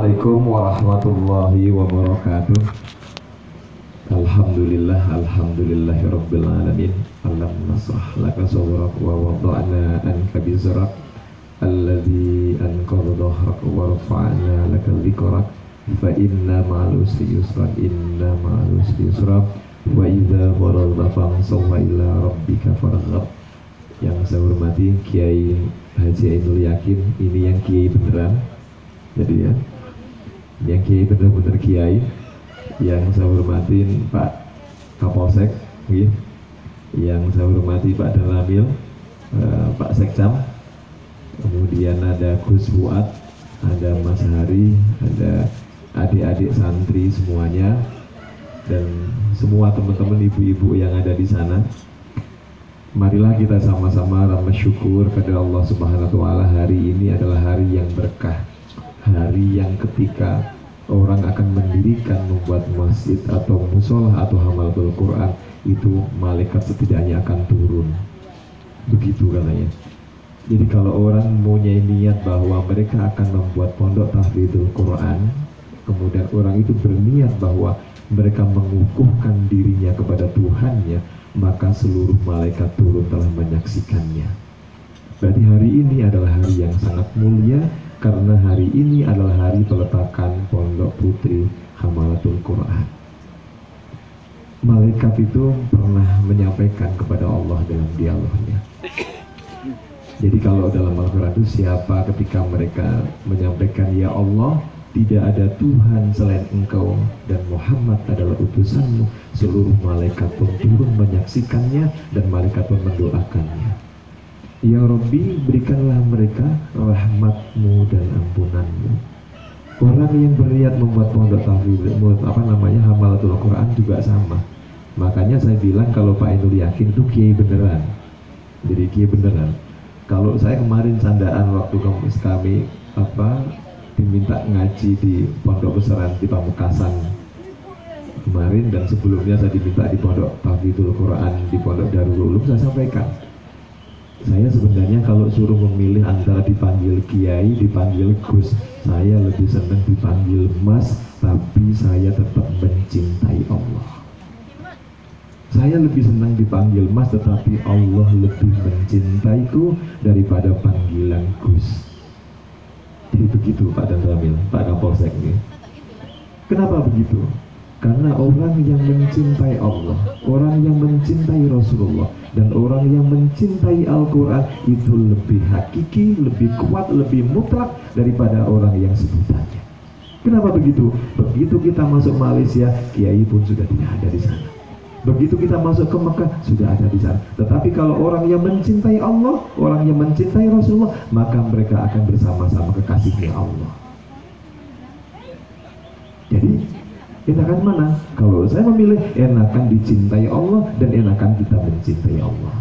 Assalamualaikum warahmatullahi wabarakatuh. Alhamdulillahirabbil alamin. Alam nasrah laka sadrak wa wada'na anka bizrak alladzi anqadha dhahrak wa rafa'na laka dzikrak fa inna ma'al usri yusra inna ma'al usri yusra wa idza faragta fansab wa ila rabbika farghab. Yang saya hormati Kiai Haji Ainul Yakin, ini yang Kiai beneran. Jadi ya, yang Kiai benar-benar Kiai. Yang saya hormatin Pak Kapolsek, yang saya hormati Pak Danramil, Pak Sekcam, kemudian ada Gus Fuad, ada Mas Hari, ada adik-adik santri semuanya, dan semua teman-teman ibu-ibu yang ada di sana. Marilah kita sama-sama bersyukur kepada Allah Subhanahu wa Ta'ala. Hari ini adalah hari yang berkah, hari yang ketika orang akan mendirikan, membuat masjid atau musola atau hamalatul Quran, itu malaikat setidaknya akan turun. Begitu katanya. Jadi kalau orang punya niat bahwa mereka akan membuat pondok tahfidzul Quran, kemudian orang itu berniat bahwa mereka mengukuhkan dirinya kepada Tuhannya, maka seluruh malaikat turun telah menyaksikannya. Berarti hari ini adalah hari yang sangat mulia, karena hari ini adalah hari peletakan Pondok Putri Hamalatul Quran. Malaikat itu pernah menyampaikan kepada Allah dalam dialognya. Jadi kalau dalam Al-Quran itu siapa ketika mereka menyampaikan, ya Allah, tidak ada Tuhan selain Engkau dan Muhammad adalah utusanmu, seluruh malaikat pun turun menyaksikannya dan malaikat pun mendoakannya. Ya Rabbi, berikanlah mereka rahmatmu dan ampunanmu. Orang yang berniat membuat pondok tahfidz, hamalatul Quran juga sama. Makanya saya bilang kalau Pak Ainul Yakin itu kiai beneran. Jadi kiai beneran. Kalau saya kemarin candaan waktu kami diminta ngaji di pondok besaran di Pamekasan kemarin, dan sebelumnya saya diminta di pondok tahfidzul Quran di pondok Darul Ulum, saya sampaikan, saya sebenarnya kalau suruh memilih antara dipanggil kiai, dipanggil Gus, saya lebih senang dipanggil Mas, tapi saya tetap mencintai Allah. Saya lebih senang dipanggil Mas, tetapi Allah lebih mencintaiku daripada panggilan Gus. Jadi begitu Pak Danramil, Pak Kapolsek ini. Kenapa begitu? Karena orang yang mencintai Allah, orang yang mencintai Rasulullah, dan orang yang mencintai Al-Quran itu lebih hakiki, lebih kuat, lebih mutlak daripada orang yang sebutannya. Kenapa begitu? Begitu kita masuk Malaysia, kiai pun sudah tidak ada di sana. Begitu kita masuk ke Mekah, sudah ada di sana. Tetapi kalau orang yang mencintai Allah, orang yang mencintai Rasulullah, maka mereka akan bersama-sama kekasihnya Allah. Jadi enakan mana? Kalau saya memilih, enakan dicintai Allah dan enakan kita mencintai Allah.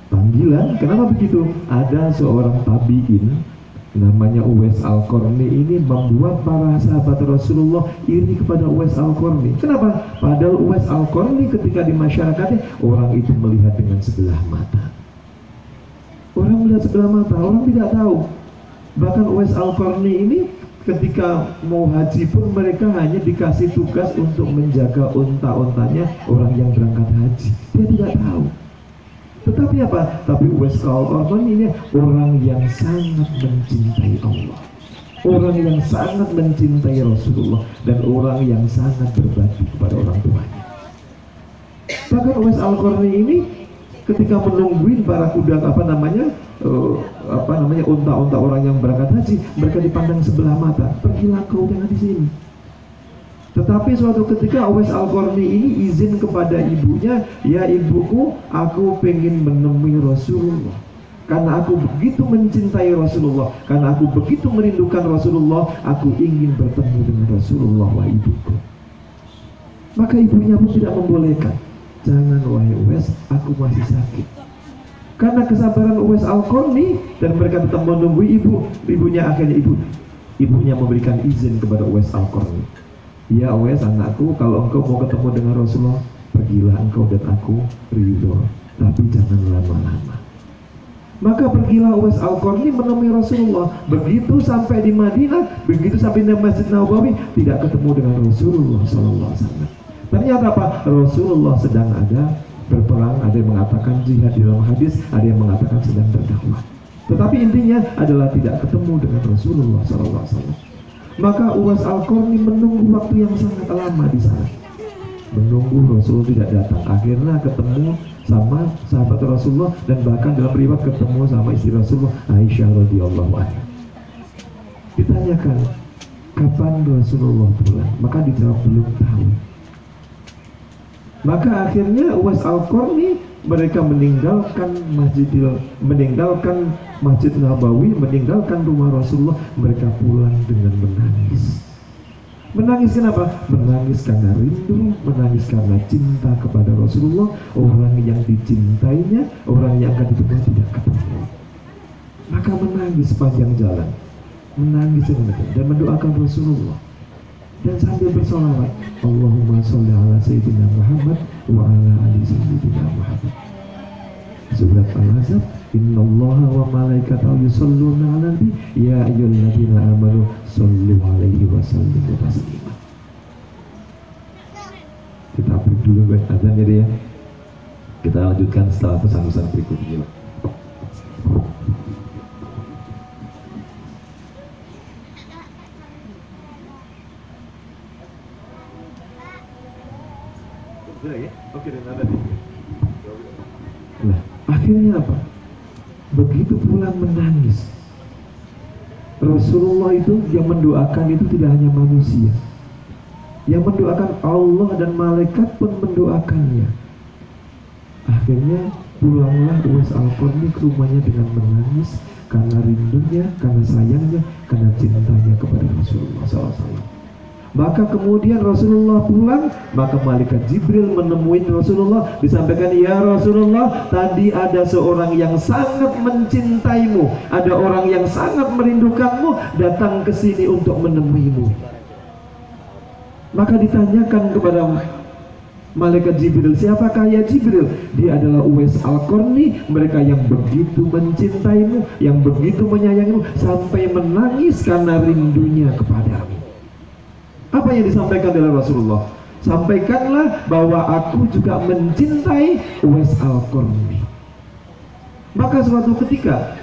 Panggilan, kenapa begitu? Ada seorang tabi'in namanya Uwais Al-Qarni, ini membuat para sahabat Rasulullah iri kepada Uwais Al-Qarni. Kenapa? Padahal Uwais Al-Qarni ketika di masyarakatnya, orang itu melihat dengan sebelah mata. Orang melihat sebelah mata, orang tidak tahu. Bahkan Uwais Al-Qarni ini ketika mau haji pun mereka hanya dikasih tugas untuk menjaga unta-untanya orang yang berangkat haji. Dia tidak tahu. Tetapi apa? Tapi Uwais Al-Qarni ini orang yang sangat mencintai Allah, orang yang sangat mencintai Rasulullah, dan orang yang sangat berbakti kepada orang tuanya. Bahkan Uwais Al-Qarni ini ketika menungguin para kuda unta-unta orang yang berangkat haji, mereka dipandang sebelah mata, pergilah kau, jangan di sini. Tetapi suatu ketika Uwais Al-Qarni ini izin kepada ibunya, ya ibuku, aku pengen menemui Rasulullah, karena aku begitu mencintai Rasulullah, karena aku begitu merindukan Rasulullah, aku ingin bertemu dengan Rasulullah, wahai ibuku. Maka ibunya pun tidak membolehkan. Jangan wahai Uwais, aku masih sakit. Karena kesabaran Uwais Al-Qarni, dan mereka tetap menunggu ibunya, akhirnya ibunya memberikan izin kepada Uwais Al-Qarni. Ya Uwais anakku, kalau engkau mau ketemu dengan Rasulullah, pergilah engkau dan aku ridho, tapi jangan lama-lama. Maka pergilah Uwais Al-Qarni menemui Rasulullah. Begitu sampai di Madinah, begitu sampai di Masjid Nabawi, tidak ketemu dengan Rasulullah SAW. Ternyata apa? Rasulullah sedang ada berperang, ada yang mengatakan jihad di dalam hadis, ada yang mengatakan sedang berdakwah. Tetapi intinya adalah tidak ketemu dengan Rasulullah SAW. Maka Uwais Al-Qarni menunggu waktu yang sangat lama di sana, menunggu Rasulullah tidak datang. Akhirnya ketemu sama sahabat Rasulullah, dan bahkan dalam riwayat ketemu sama istri Rasulullah, Aisyah radhiyallahu anha. Ditanyakan kapan Rasulullah pulang, maka dijawab belum tahu. Maka akhirnya Uwais Al-Qarni mereka meninggalkan Masjid Nabawi, meninggalkan rumah Rasulullah. Mereka pulang dengan menangis. Menangis kenapa? Menangis karena rindu, menangis karena cinta kepada Rasulullah. Orang yang dicintainya, orang yang akan ditemui tidak ketemu. Maka menangis sepanjang jalan, menangis dan mendoakan Rasulullah, dan sambil bersolawat, Allahumma sholli ala Sayyidina Muhammad wa ala ali Sayyidina Muhammad. Surat Al-Ahzab, innallaha wa malaikatahu yusholluna 'alan nabi ya ayyuhalladzina amanu shollu 'alaihi wa sallimu taslima. Kita break dulu buat azan ya. Kita lanjutkan setelah pesan-pesan berikut ini. Oke, dan ada di. Nah, akhirnya apa? Begitu pulang menangis. Rasulullah itu yang mendoakan itu tidak hanya manusia, yang mendoakan Allah dan malaikat pun mendoakannya. Akhirnya pulanglah Uwais Al-Qarni ke rumahnya dengan menangis karena rindunya, karena sayangnya, karena cintanya kepada Rasulullah SAW. Maka kemudian Rasulullah pulang, maka malaikat Jibril menemui Rasulullah, disampaikan, ya Rasulullah, tadi ada seorang yang sangat mencintaimu, ada orang yang sangat merindukanmu, datang ke sini untuk menemuimu. Maka ditanyakan kepada malaikat Jibril, siapakah ya Jibril? Dia adalah Uwais Al-Qarni, mereka yang begitu mencintaimu, yang begitu menyayangimu, sampai menangis karena rindunya kepadamu. Apa yang disampaikan oleh Rasulullah? Sampaikanlah bahwa aku juga mencintai Uwais Al-Qarni. Maka suatu ketika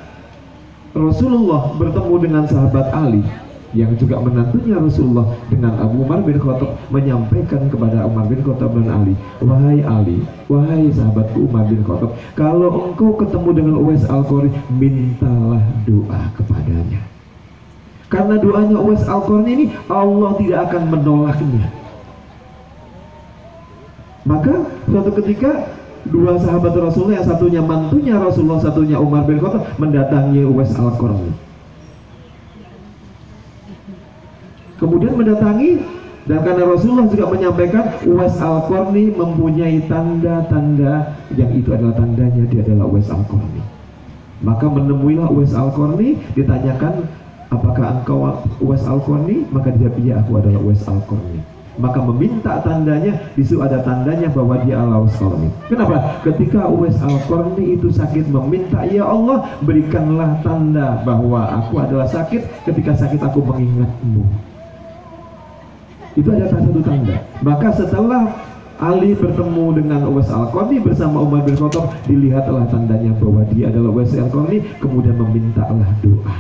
Rasulullah bertemu dengan sahabat Ali, yang juga menantunya Rasulullah, dengan Abu Umar bin Khattab, menyampaikan kepada Umar bin Khattab dan Ali, wahai Ali, wahai sahabatku Umar bin Khattab, kalau engkau ketemu dengan Uwais Al-Qarni, mintalah doa kepadanya. Karena doanya Uwais Al-Qarni ini Allah tidak akan menolaknya. Maka suatu ketika dua sahabat Rasulullah, yang satunya mantunya Rasulullah, satunya Umar bin Khattab, mendatangi Uwais Al-Qarni. Kemudian mendatangi, dan karena Rasulullah juga menyampaikan Uwais Al-Qarni mempunyai tanda-tanda yang itu adalah tandanya dia adalah Uwais Al-Qarni. Maka menemuilah Uwais Al-Qarni, ditanyakan, apakah engkau Uwais Al-Qarni? Maka dia, iya aku adalah Uwais Al-Qarni. Maka meminta tandanya, disitu ada tandanya bahwa dia adalah Uwais Al-Qarni. Kenapa? Ketika Uwais Al-Qarni itu sakit, meminta, ya Allah, berikanlah tanda bahwa aku adalah sakit, ketika sakit aku mengingatmu. Itu ada satu tanda. Maka setelah Ali bertemu dengan Uwais Al-Qarni bersama Umar bin Khattab, dilihatlah tandanya bahwa dia adalah Uwais Al-Qarni, kemudian memintalah doa.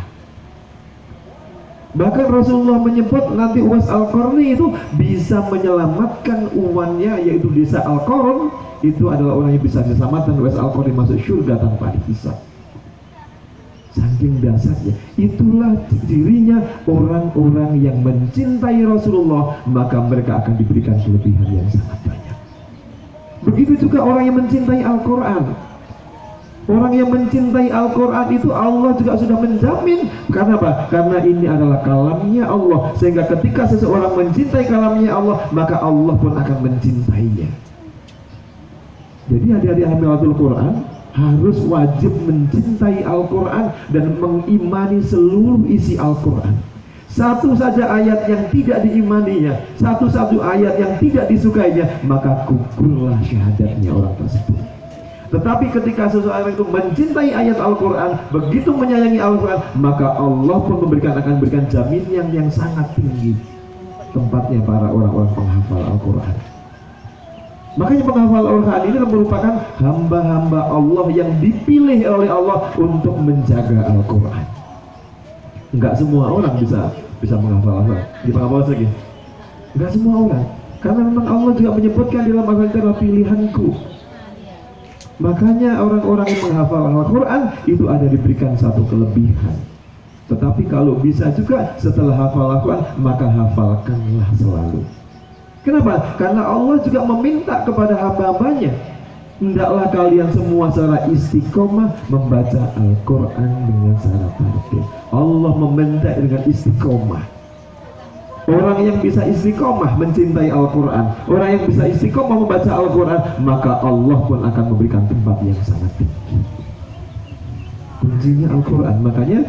Bahkan Rasulullah menyebut nanti Uwais Al-Qarni itu bisa menyelamatkan uwannya, yaitu desa Al-Qarn. Itu adalah orang yang bisa diselamatkan Uwais Al-Qarni masuk surga tanpa dihisab. Saking dasarnya, itulah dirinya orang-orang yang mencintai Rasulullah, maka mereka akan diberikan kelebihan yang sangat banyak. Begitu juga orang yang mencintai Al-Quran. Orang yang mencintai Al-Quran itu Allah juga sudah menjamin. Karena apa? Karena ini adalah kalamnya Allah, sehingga ketika seseorang mencintai kalamnya Allah, maka Allah pun akan mencintainya. Jadi adik-adik hamilatul Quran harus wajib mencintai Al-Quran dan mengimani seluruh isi Al-Quran. Satu saja ayat yang tidak diimaninya, satu ayat yang tidak disukainya, maka gugurlah syahadatnya orang tersebut. Tetapi ketika seseorang itu mencintai ayat Al-Quran, begitu menyayangi Al-Quran, maka Allah pun akan memberikan jaminan yang sangat tinggi tempatnya para orang-orang penghafal Al-Quran. Makanya penghafal Al-Quran ini merupakan hamba-hamba Allah yang dipilih oleh Allah untuk menjaga Al-Quran. Enggak semua orang bisa menghafal Al-Quran. Di penghafal lagi? Enggak semua orang. Karena memang Allah juga menyebutkan dalam Al-Quran, pilihanku. Makanya orang-orang yang menghafal Al-Quran itu ada diberikan satu kelebihan. Tetapi kalau bisa juga setelah hafal Al-Quran, maka hafalkanlah selalu. Kenapa? Karena Allah juga meminta kepada hamba-hambanya, hendaklah kalian semua secara istiqomah membaca Al-Quran dengan secara tartil. Allah meminta dengan istiqomah. Orang yang bisa istiqomah mencintai Al-Quran, orang yang bisa istiqomah membaca Al-Quran, maka Allah pun akan memberikan tempat yang sangat tinggi. Kuncinya Al-Quran. Makanya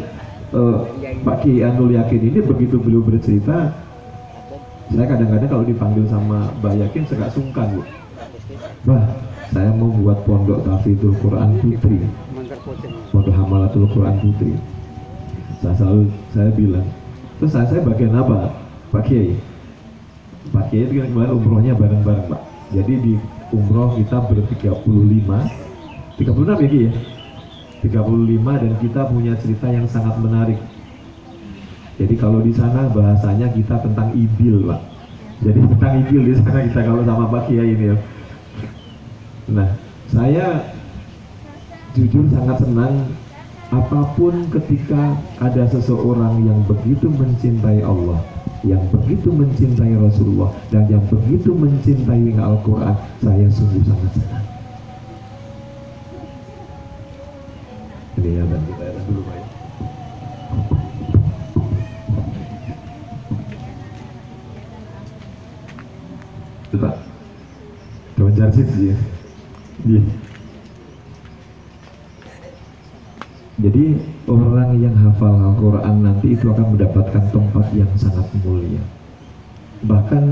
Pak Kiai Anul Yakin ini begitu beliau bercerita, saya kadang-kadang kalau dipanggil sama Mbak Yakin saya sungkan, Bu. Bah, saya mau buat pondok tahfidzul Quran Putri, pondok Hamalatul Quran Putri. Saya bilang, terus saya bagian apa? Pak Kiai itu kan kemarin umrohnya bareng-bareng, Pak. Jadi di umroh kita ber-36 ya Ki ya? 35, dan kita punya cerita yang sangat menarik. Jadi kalau di sana bahasanya kita tentang ibil, Pak. Jadi tentang ibil di sana kita kalau sama Pak Kiai ini ya. Nah, saya jujur sangat senang apapun ketika ada seseorang yang begitu mencintai Allah, yang begitu mencintai Rasulullah, dan yang begitu mencintai Al-Quran, saya sungguh sangat senang. Ini ya, dan kita lihat dulu Pak ya. Coba coba jarsit dia. Jadi orang yang hafal Al-Quran nanti itu akan mendapatkan tempat yang sangat mulia. Bahkan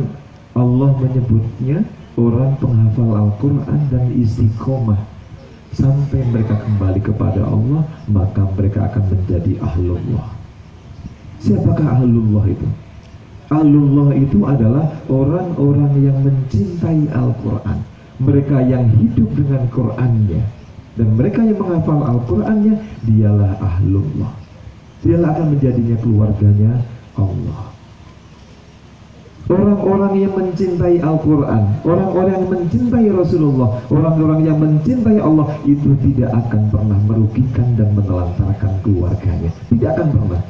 Allah menyebutnya orang penghafal Al-Quran dan istiqomah sampai mereka kembali kepada Allah, maka mereka akan menjadi ahlullah. Siapakah ahlullah itu? Ahlullah itu adalah orang-orang yang mencintai Al-Quran, mereka yang hidup dengan Qurannya, dan mereka yang menghafal Al-Qurannya, dialah ahlullah. Dialah akan menjadinya keluarganya Allah. Orang-orang yang mencintai Al-Quran, orang-orang yang mencintai Rasulullah, orang-orang yang mencintai Allah, itu tidak akan pernah merugikan dan menelantarkan keluarganya. Tidak akan pernah.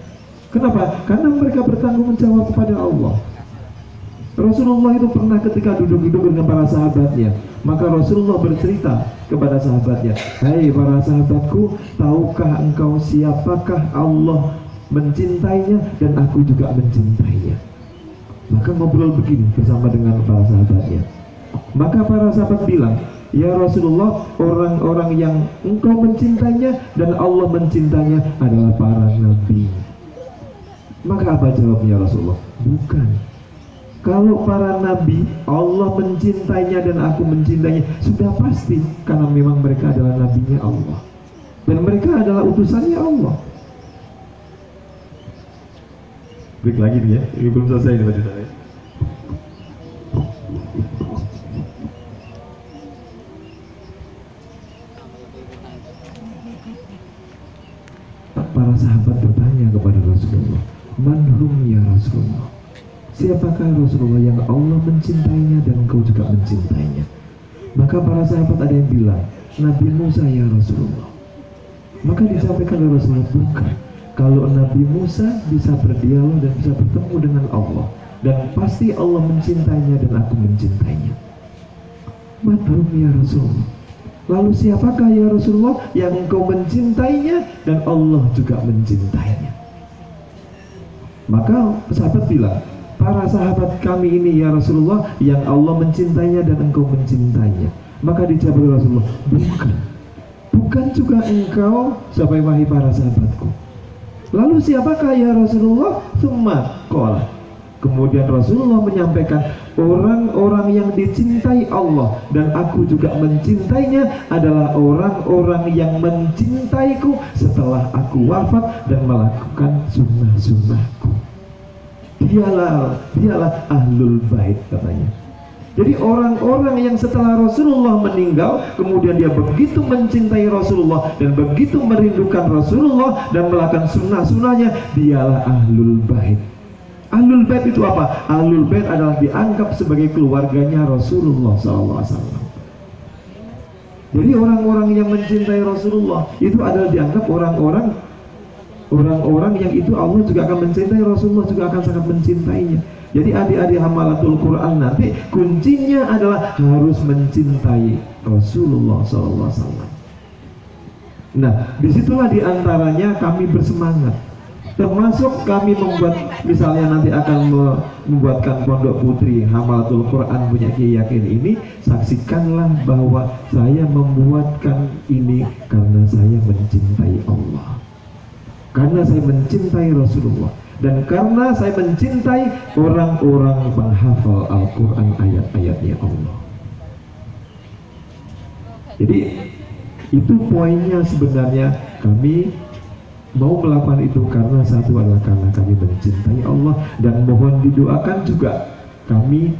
Kenapa? Karena mereka bertanggung jawab kepada Allah. Rasulullah itu pernah ketika duduk-duduk dengan para sahabatnya, maka Rasulullah bercerita kepada sahabatnya, "Hai para sahabatku, tahukah engkau siapakah Allah mencintainya dan aku juga mencintainya?" Maka ngobrol begini bersama dengan para sahabatnya. Maka para sahabat bilang, "Ya Rasulullah, orang-orang yang engkau mencintainya dan Allah mencintainya adalah para nabi." Maka apa jawabnya Rasulullah? Bukan. Kalau para nabi Allah mencintainya dan aku mencintainya, sudah pasti, karena memang mereka adalah nabinya Allah dan mereka adalah utusannya Allah. Break lagi nih ya, ini belum selesai nih baca saya. Para sahabat bertanya kepada Rasulullah, "Man hum ya Rasulullah?" Siapakah Rasulullah yang Allah mencintainya dan engkau juga mencintainya? Maka para sahabat ada yang bilang, "Nabi Musa ya Rasulullah." Maka disampaikan oleh Rasulullah, bukan. Kalau Nabi Musa bisa berdialog dan bisa bertemu dengan Allah, dan pasti Allah mencintainya dan aku mencintainya. Madhum ya Rasulullah. Lalu siapakah ya Rasulullah yang engkau mencintainya dan Allah juga mencintainya? Maka sahabat bilang, "Para sahabat kami ini ya Rasulullah yang Allah mencintainya dan engkau mencintainya." Maka dijawab oleh Rasulullah, bukan. Bukan juga engkau, sampai wahai para sahabatku. Lalu siapakah ya Rasulullah? Tsumma qala. Kemudian Rasulullah menyampaikan, orang-orang yang dicintai Allah dan aku juga mencintainya adalah orang-orang yang mencintaiku setelah aku wafat dan melakukan sunnah-sunnahku. Dialah ahlul bait katanya. Jadi orang-orang yang setelah Rasulullah meninggal, kemudian dia begitu mencintai Rasulullah dan begitu merindukan Rasulullah dan melakukan sunnah-sunnahnya, dialah ahlul bait. Ahlul bait itu apa? Ahlul bait adalah dianggap sebagai keluarganya Rasulullah SAW. Jadi orang-orang yang mencintai Rasulullah itu adalah dianggap orang-orang yang itu Allah juga akan mencintai, Rasulullah juga akan sangat mencintainya. Jadi adik-adik hamalatul Quran nanti kuncinya adalah harus mencintai Rasulullah SAW. Nah, disitulah diantaranya kami bersemangat. Termasuk kami membuat, misalnya nanti akan membuatkan pondok putri Hamalatul Quran punya Kiai Yakin ini, saksikanlah bahwa saya membuatkan ini karena saya mencintai Allah, karena saya mencintai Rasulullah, dan karena saya mencintai orang-orang penghafal Al-Quran ayat-ayatnya Allah. Jadi itu poinnya sebenarnya, kami mau melakukan itu karena satu adalah karena kami mencintai Allah, dan mohon didoakan juga, kami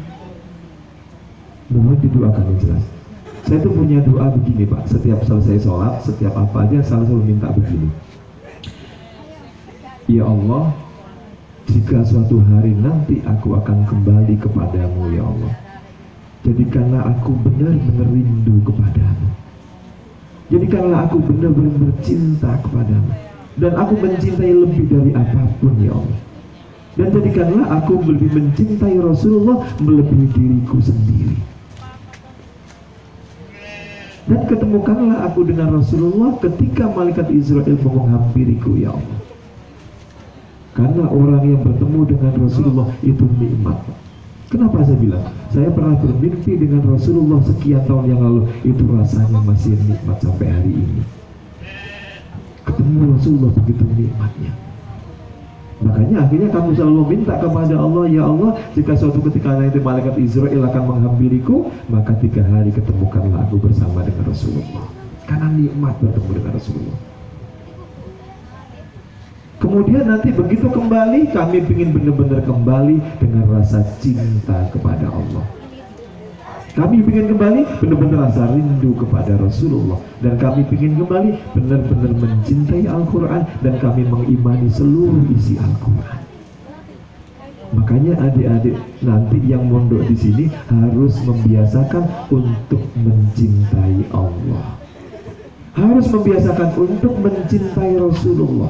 mohon didoakan yang jelas. Saya tuh punya doa begini Pak, setiap selesai sholat, setiap apa aja selalu minta begini, ya Allah, jika suatu hari nanti aku akan kembali kepadamu ya Allah, jadikanlah aku benar-benar rindu kepadamu, jadikanlah aku benar-benar cinta kepadamu, dan aku mencintai lebih dari apapun ya Allah, dan jadikanlah aku lebih mencintai Rasulullah melebihi diriku sendiri, dan ketemukanlah aku dengan Rasulullah ketika malaikat Israel menghampiriku ya Allah. Karena orang yang bertemu dengan Rasulullah itu nikmat. Kenapa saya bilang? Saya pernah bermimpi dengan Rasulullah sekian tahun yang lalu, itu rasanya masih nikmat sampai hari ini. Ketemu Rasulullah begitu nikmatnya. Makanya akhirnya kamu selalu minta kepada Allah, ya Allah, jika suatu ketika nanti malaikat Israel akan menghampiriku, maka 3 hari ketemukanlah aku bersama dengan Rasulullah. Karena nikmat bertemu dengan Rasulullah. Kemudian nanti begitu kembali, kami ingin benar-benar kembali dengan rasa cinta kepada Allah. Kami ingin kembali benar-benar rasa rindu kepada Rasulullah, dan kami ingin kembali benar-benar mencintai Al-Quran, dan kami mengimani seluruh isi Al-Quran. Makanya adik-adik nanti yang mondok di sini harus membiasakan untuk mencintai Allah, harus membiasakan untuk mencintai Rasulullah,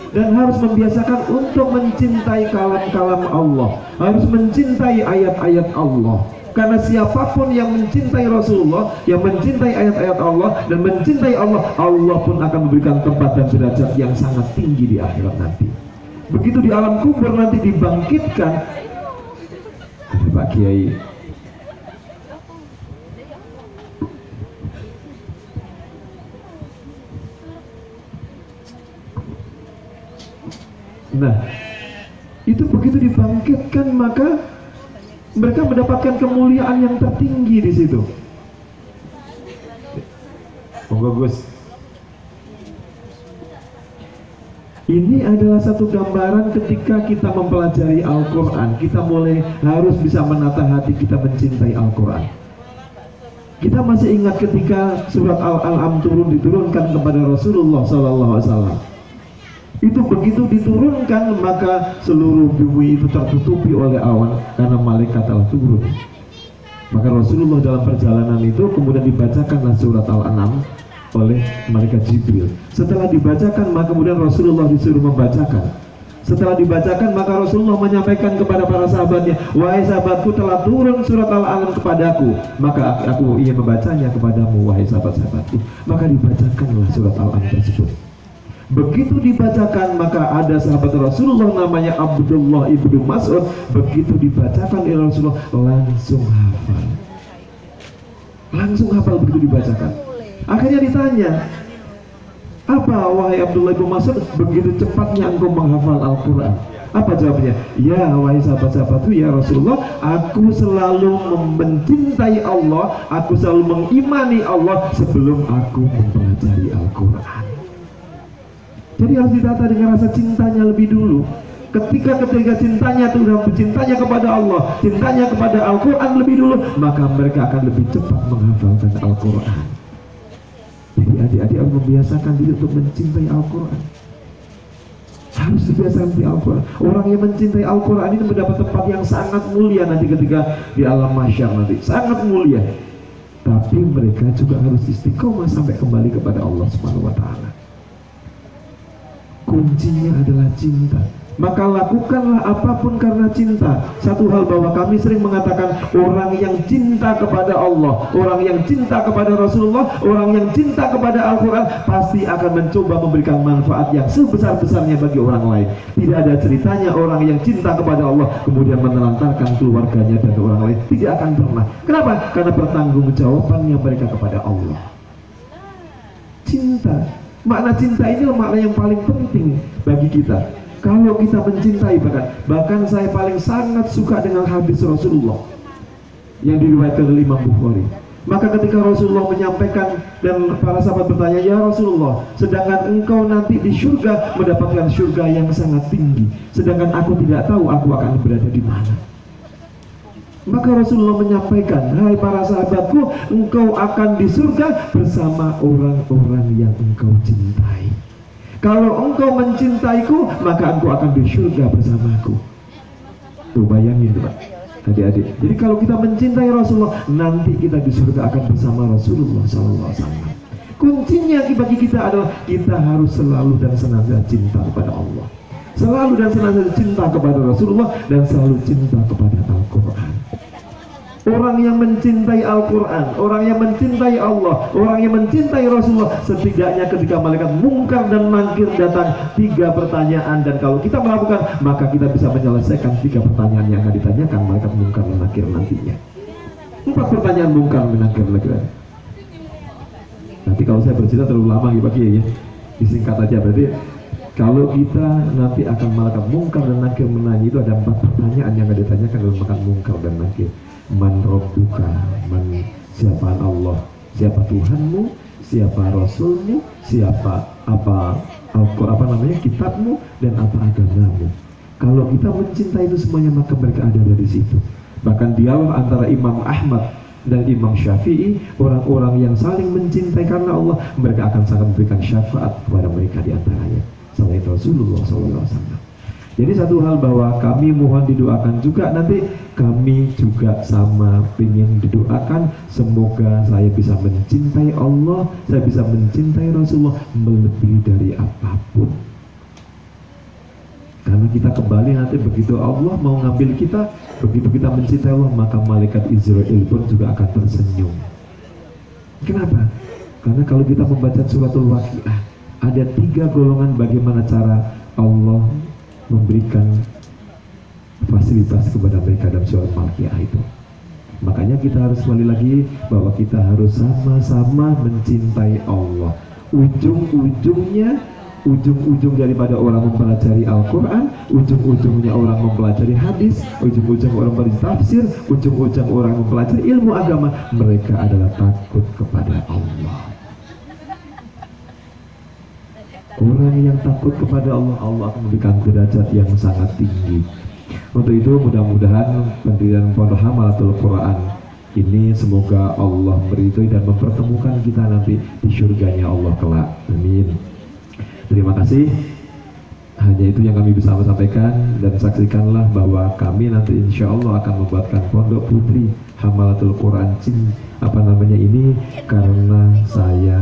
dan harus membiasakan untuk mencintai kalam-kalam Allah, harus mencintai ayat-ayat Allah. Karena siapapun yang mencintai Rasulullah, yang mencintai ayat-ayat Allah dan mencintai Allah, Allah pun akan memberikan tempat dan derajat yang sangat tinggi di akhirat nanti. Begitu di alam kubur nanti dibangkitkan, ada Pak Kiai, nah itu begitu dibangkitkan, maka mereka mendapatkan kemuliaan yang tertinggi di situ. Monggo Gus. Ini adalah satu gambaran ketika kita mempelajari Al-Quran, kita mulai harus bisa menata hati kita mencintai Al-Quran. Kita masih ingat ketika surat Al-An'am diturunkan kepada Rasulullah SAW. Itu begitu diturunkan, maka seluruh bumi itu tertutupi oleh awan karena malaikat telah turun. Maka Rasulullah dalam perjalanan itu kemudian dibacakanlah surat Al-An'am oleh malaikat Jibril. Setelah dibacakan, maka kemudian Rasulullah disuruh membacakan. Setelah dibacakan, maka Rasulullah menyampaikan kepada para sahabatnya, wahai sahabatku, telah turun surat Al-An'am kepadaku, maka aku ingin membacanya kepadamu, wahai sahabat-sahabatku. Maka dibacakanlah surat Al-An'am tersebut. Begitu dibacakan, maka ada sahabat Rasulullah namanya Abdullah ibnu Mas'ud. Begitu dibacakan oleh Rasulullah, langsung hafal. Langsung hafal begitu dibacakan. Akhirnya ditanya, apa wahai Abdullah ibnu Mas'ud, begitu cepatnya engkau menghafal Al-Quran? Apa jawabnya? Ya wahai sahabat-sahabatku, ya Rasulullah, aku selalu mencintai Allah, aku selalu mengimani Allah sebelum aku mempelajari Al-Quran. Jadi harus ditata dengan rasa cintanya lebih dulu. Ketika cintanya itu cintanya kepada Allah, cintanya kepada Al-Quran lebih dulu, maka mereka akan lebih cepat menghafalkan Al-Quran. Jadi adik-adik harus membiasakan diri untuk mencintai Al-Quran. Harus dibiasakan di Al-Quran. Orang yang mencintai Al-Quran ini mendapat tempat yang sangat mulia nanti ketika di alam mahsyar nanti, sangat mulia. Tapi mereka juga harus istiqomah sampai kembali kepada Allah Subhanahu wa Ta'ala. Kuncinya adalah cinta. Maka lakukanlah apapun karena cinta. Satu hal bahwa kami sering mengatakan, orang yang cinta kepada Allah, orang yang cinta kepada Rasulullah, orang yang cinta kepada Al-Quran pasti akan mencoba memberikan manfaat yang sebesar-besarnya bagi orang lain. Tidak ada ceritanya orang yang cinta kepada Allah kemudian menelantarkan keluarganya dan orang lain. Tidak akan pernah. Kenapa? Karena pertanggungjawabannya mereka kepada Allah. Cinta. Makna cinta ini makna yang paling penting bagi kita. Kalau kita mencintai, bahkan saya paling sangat suka dengan hadis Rasulullah yang diriwayatkan oleh Imam Bukhari. Maka ketika Rasulullah menyampaikan dan para sahabat bertanya, ya Rasulullah, sedangkan engkau nanti di surga mendapatkan surga yang sangat tinggi, sedangkan aku tidak tahu aku akan berada di mana. Maka Rasulullah menyampaikan, hai para sahabatku, engkau akan di surga bersama orang-orang yang engkau cintai. Kalau engkau mencintaiku, maka engkau akan di surga bersamaku. Tuh bayangin tuh Pak, adik-adik. Jadi kalau kita mencintai Rasulullah, nanti kita di surga akan bersama Rasulullah SAW. Kuncinya bagi kita adalah kita harus selalu dan senantiasa cinta kepada Allah, selalu dan senantiasa cinta kepada Rasulullah, dan selalu cinta kepada Al-Quran. Orang yang mencintai Al-Quran, orang yang mencintai Allah, orang yang mencintai Rasulullah, setidaknya ketika malaikat mungkar dan nakir datang, 3 pertanyaan, dan kalau kita melakukan, maka kita bisa menyelesaikan 3 pertanyaan yang akan ditanyakan malaikat mungkar dan nakir nantinya. 4 pertanyaan mungkar dan nakir lagi. Nanti kalau saya bercerita terlalu lama ya, disingkat aja. Berarti kalau kita nanti akan malaikat mungkar dan nakir menanya, itu ada 4 pertanyaan yang akan ditanyakan oleh malaikat mungkar dan nakir. Man Rabbuka, siapa Allah, siapa Tuhanmu, siapa Rasulmu, siapa kitabmu, dan apa agamamu. Kalau kita mencintai itu semuanya, maka mereka ada di situ. Bahkan dialog antara Imam Ahmad dan Imam Syafi'i, orang-orang yang saling mencintai karena Allah, mereka akan sangat memberikan syafaat kepada mereka di antaranya. Selain Rasulullah SAW. Jadi satu hal bahwa kami mohon didoakan juga, nanti kami juga sama ingin didoakan, semoga saya bisa mencintai Allah, saya bisa mencintai Rasulullah melebihi dari apapun. Karena kita kembali nanti begitu Allah mau ngambil kita, begitu kita mencintai Allah, maka malaikat Israel pun juga akan tersenyum. Kenapa? Karena kalau kita membaca suratul Waqiah, ada 3 golongan bagaimana cara Allah memberikan fasilitas kepada mereka dalam surat Al-Waqiah itu. Makanya kita harus kembali lagi bahwa kita harus sama-sama mencintai Allah. Ujung-ujung daripada orang mempelajari Al-Quran, ujung-ujungnya orang mempelajari hadis, ujung-ujung orang mempelajari tafsir, ujung-ujung orang mempelajari ilmu agama, mereka adalah takut kepada Allah. Orang yang takut kepada Allah, Allah akan memberikan derajat yang sangat tinggi. Untuk itu mudah-mudahan pendirian Pondok Hamalatul Quran ini semoga Allah meridhoi dan mempertemukan kita nanti di surganya Allah kelak. Amin. Terima kasih. Hanya itu yang kami bisa sampaikan, dan saksikanlah bahwa kami nanti insya Allah akan membuatkan Pondok Putri Hamalatul Quran ini karena saya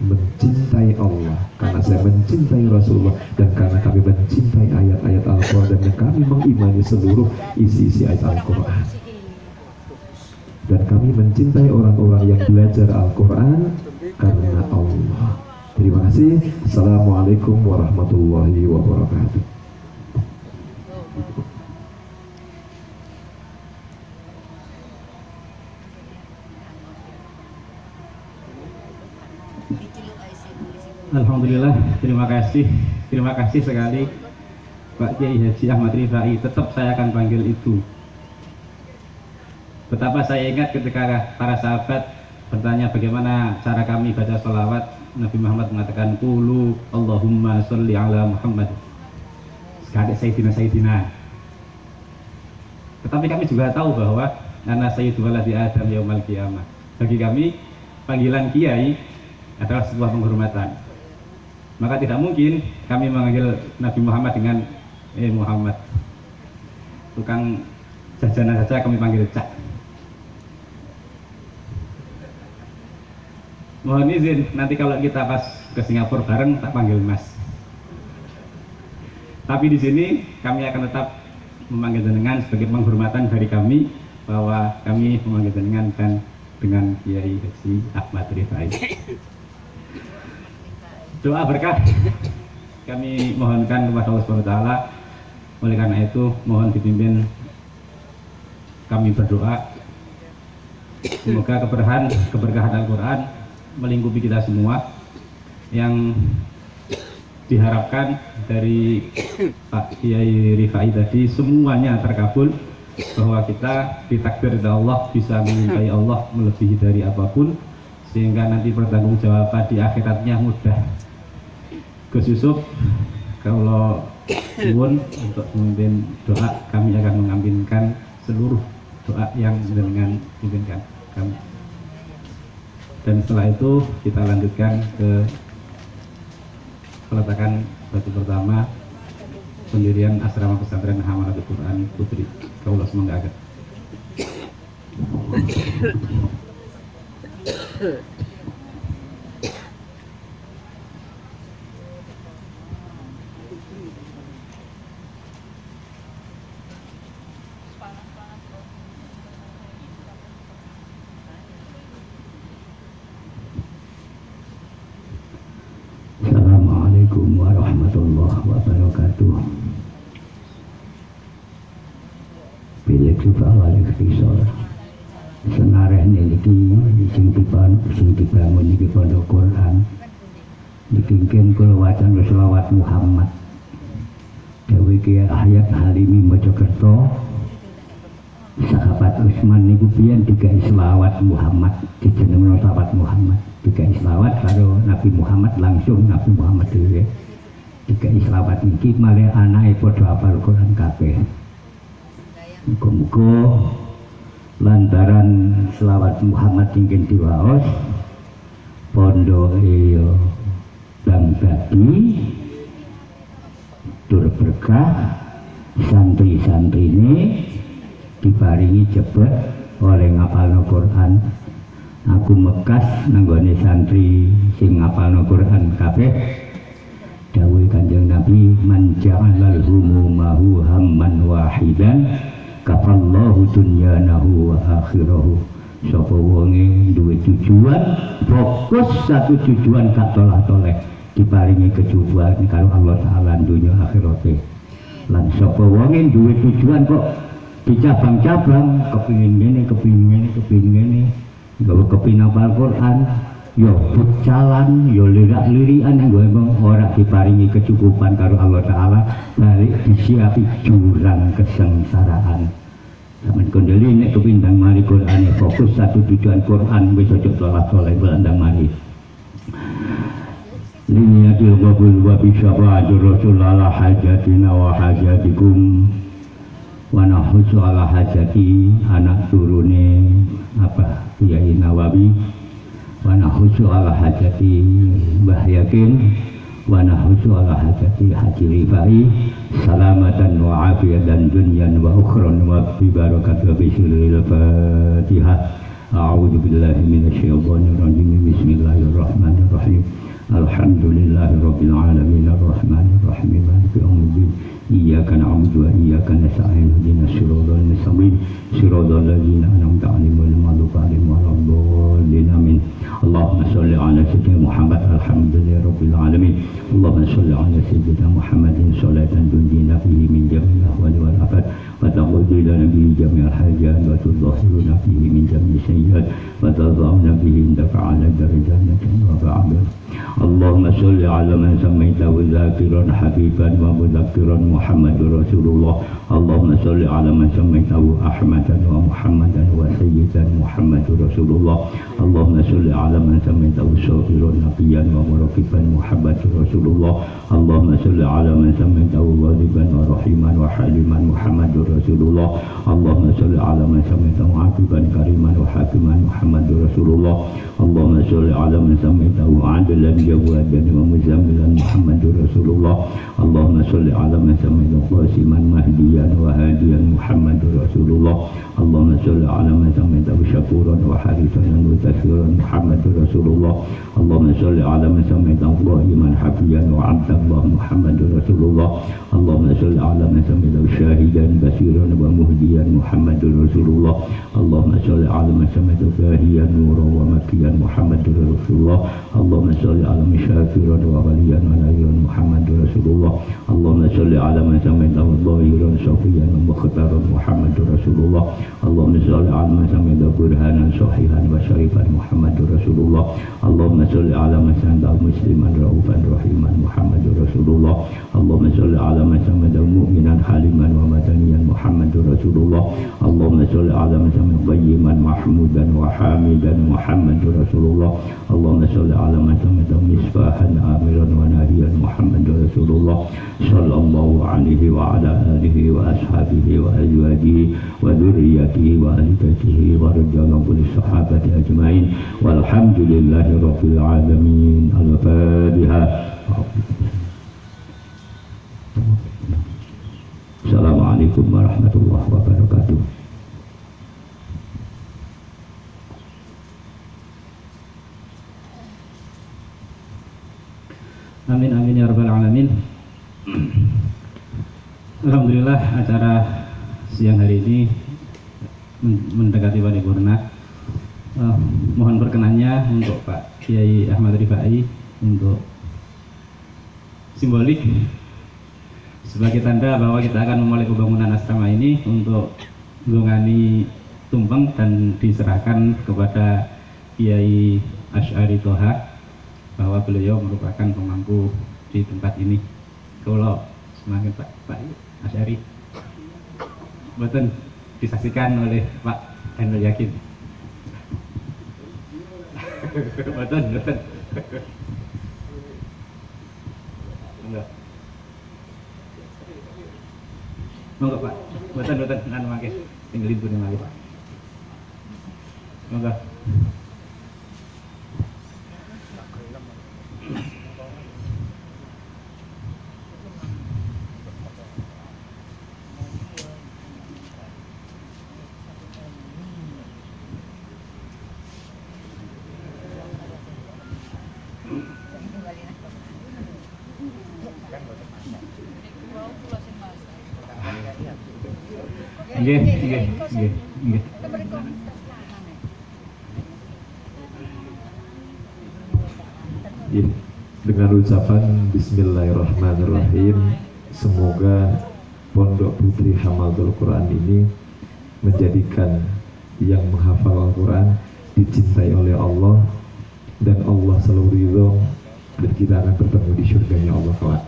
mencintai Allah, karena saya mencintai Rasulullah, dan karena kami mencintai ayat-ayat Al-Quran, dan kami mengimani seluruh isi-isi ayat Al-Quran, dan kami mencintai orang-orang yang belajar Al-Quran karena Allah. Terima kasih. Assalamualaikum warahmatullahi wabarakatuh. Alhamdulillah, terima kasih sekali Pak Kiai Haji Ahmad Rifai, tetap saya akan panggil itu. Betapa saya ingat ketika para sahabat bertanya bagaimana cara kami baca sholawat, Nabi Muhammad mengatakan qulu Allahumma sholli ala Muhammad. Sekali Sayyidina. Tetapi kami juga tahu bahwa ana sayyidu waladi Adam yaumal qiyamah. Bagi kami panggilan kiai adalah sebuah penghormatan. Maka tidak mungkin kami memanggil Nabi Muhammad dengan Muhammad. Tukang jajanan saja kami panggil Cak. Mohon izin, nanti kalau kita pas ke Singapura bareng tak panggil Mas. Tapi di sini kami akan tetap memanggil jenengan sebagai penghormatan dari kami, bahwa kami memanggil jenengan dan dengan Kiai Haji Ahmad Rifai. Doa berkah kami mohonkan kepada Allah Subhanahu wa taala. Oleh karena itu mohon dipimpin kami berdoa semoga keberkahan Al-Quran melingkupi kita semua. Yang diharapkan dari Pak Kiai Rifai tadi semuanya terkabul, bahwa kita ditakdir oleh Allah bisa menyintai Allah melebihi dari apapun, sehingga nanti pertanggungjawaban di akhiratnya mudah. Gus Yusuf, kalau suwun untuk memimpin doa, kami akan mengaminkan seluruh doa yang dengan pimpinkan kami. Dan setelah itu kita lanjutkan ke peletakan batu pertama pendirian asrama pesantren Hamalatul Quran Putri. Kaulah semoga agak. Assalamualaikum warahmatullahi wabarakatuh. Pilih juga awal ikhtisar senareh niki sing dibangun niki pondok Quran niki kula wacan selawat Muhammad dewe Kiai Hayat Halimi Mojokerto sahabat Utsman niku pian digawe selawat Muhammad, dijenengno selawat Muhammad, digawe selawat karo Nabi Muhammad, langsung Nabi Muhammad dhewe digawe selawat niki malih anake padha hafal Quran kabeh. Muga-muga lantaran selawat Muhammad ingkang diwaos pondoke yo dang dadi tur berkah, santri-santrine diparingi cepet oleh ngapalno Quran. Aku mekas nanggone santri sing ngapalno Quran kabeh. Dawuh Kanjeng Nabi, man ja'alal humumahu hamman wahidan kafallahu dunyanahu wa akhirahu. Sapa wonge duwe tujuan, fokus satu tujuan gak tolak-toleh, diparingi kecukupan karo Allah Taala dunya akhirate. Lan sapa wonge duwe tujuan kok dicabang-cabang, kepingin ngene, gawe kepingin hafal Quran, yo jalan, yo lirak-lirikan yang gue ora diparingi kecukupan karo Allah Taala, balik disiapi jurang kesengsaraan. Sampeyan kondeli nek kepindang mari Quran fokus satu tujuan Quran wis aja tolak-tolak belandang mari. Liniyatil qabul wa bisyafa'atir Rasulullah hajatina wa hajatikum wa nahudzu ala hajati anak turune Kiai Nawawi wa nahudzu ala hajati Mbah Yakin wa nahudzu ala hajati Haji Rifai salamatan wa afiyatan dunyan wa ukhran wa bi barakatil bisyiril Fatihah. A'udzu billahi minasyaitonir rajim. Bismillahirrahmanirrahim. Alhamdulillahirabbil alamin arrahmanir rahim maliki yaumiddin. Iyyaka na'budu wa iyyaka nasta'in ihdinas siratal mustaqim siratal ladzina an'amta 'alaihim ghairil maghdubi 'alaihim waladdallin amin. Allahumma shalli 'ala sayyidina Muhammad alhamdulillahirabbil alamin. Allahumma shalli 'ala sayyidina Muhammadin sholatan tunjina bihi min jami'il ahwali wal afat wa taqul وتقضي لنا به جميع الحاجات وتظهرنا به من جميع السيئات وترفعنا به عندك على درجات وبعد. اللهم صل على من سميته ذاكرا حبيبا ومذكرا محمد رسول الله. اللهم صل على من سميته أحمدا ومحمدا وسيدا محمد رسول الله. اللهم صل على من سميته شاكرا نقيا ومرقبا محمد رسول الله. اللهم صل على من سميته غالبا ورحيما وحليما محمد رسول الله. اللهم صل على من سميته عاقبا كريما وحاكما محمد رسول الله. اللهم صل على من سميته عادلا جوادا ومزملا محمد رسول الله. اللهم صل على من سميته قاسما مهديا وهاديا محمد رسول الله. اللهم صل على من سميته شكورا وحارسا وتكفيرا محمد رسول الله. اللهم صل على من سميته ظالما حفيا وعبد الله محمد رسول الله. اللهم صل على من سميته شاهدا بصيرا ومهديا محمد رسول الله. اللهم صل على من سميته باهيا نورا ومكيا محمد رسول الله. اللهم صل على من شاكرا ووليا ونذيرا محمد رسول الله. اللهم صل على من سميته ظاهرا صفيا ومختارا محمد رسول الله. اللهم صل على من سميته برهانا صحيحا وشريفا محمد رسول الله. اللهم صل على من سميته مسلما رؤوفا رحيما محمد رسول الله. اللهم صل على من سميته مؤمنا حليما ومدنيا محمد رسول الله. اللهم صل على من سميته قيما محمودا وحامدا محمد رسول الله. اللهم صل على من سميته مصباحا آمرا وناريا محمد رسول الله. صلى الله عليه وعلى آله وأصحابه وأزواجه وذريته وآل بيته ورجال كل الصحابة أجمعين والحمد لله رب العالمين. الفاتحة. Assalamualaikum warahmatullahi wabarakatuh. Amin amin ya rabbal alamin. Alhamdulillah acara siang hari ini mendekati paripurna. Mohon perkenannya untuk Pak Kiai Ahmad Rifai untuk simbolik sebagai tanda bahwa kita akan memulai pembangunan asrama ini untuk nggongani tumpeng dan diserahkan kepada Kiai Asy'ari Thoha bahwa beliau merupakan pemangku di tempat ini. Kalau semakin Pak Asy'ari betul disaksikan oleh Pak Henry Yakin. Betul. Enggak. Monggo Pak. Betul nan mangke tinggalin pun mangke Pak. Monggo. Nggih. Ya, dengan ucapan Bismillahirrahmanirrahim, semoga Pondok Putri Hamatul Quran ini menjadikan yang menghafal Al-Quran dicintai oleh Allah dan Allah selalu ridho dan kita akan bertemu di surganya Allah kelak.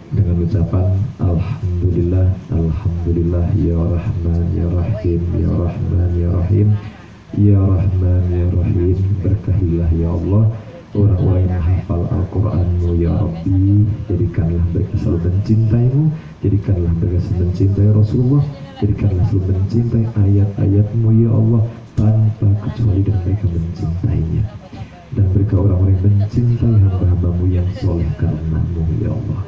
Dengan ucapan Alhamdulillah, Alhamdulillah, Ya Rahman, Ya Rahim, Ya Rahman, Ya Rahim, Ya Rahman, Ya Rahim. Berkahilah Ya Allah orang-orang yang hafal Al-Quranmu Ya Rabbi. Jadikanlah mereka selalu mencintaimu, jadikanlah mereka selalu mencintai Rasulullah, jadikanlah selalu mencintai ayat-ayatmu Ya Allah tanpa kecuali, dan mereka mencintainya. Dan mereka orang-orang yang mencintai hamba-hambamu yang soleh karenamu Ya Allah.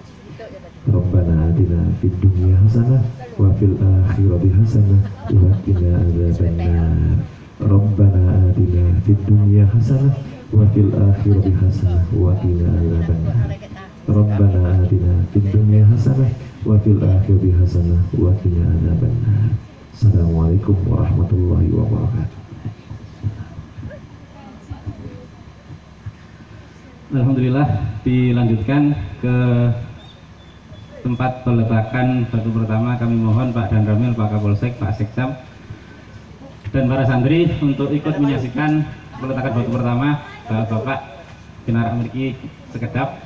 Rabbana atina fid dunya hasanah wa fil akhirati hasanah wa qina adzabannar. Rabbana atina fid dunya hasanah wa fil akhirati hasanah wa qina adzabannar. Rabbana atina fid dunya hasanah wa fil akhirati hasanah wa qina adzabannar. Assalamualaikum warahmatullahi wabarakatuh. Alhamdulillah, dilanjutkan ke tempat peletakan batu pertama kami mohon Pak Dan Ramil, Pak Kapolsek, Pak Sekcam dan para santri untuk ikut menyaksikan peletakan batu pertama Bapak Kinarak memiliki sekedap.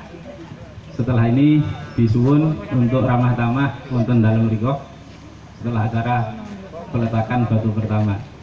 Setelah ini disuwun untuk ramah tamah wonten dalem mriku setelah acara peletakan batu pertama.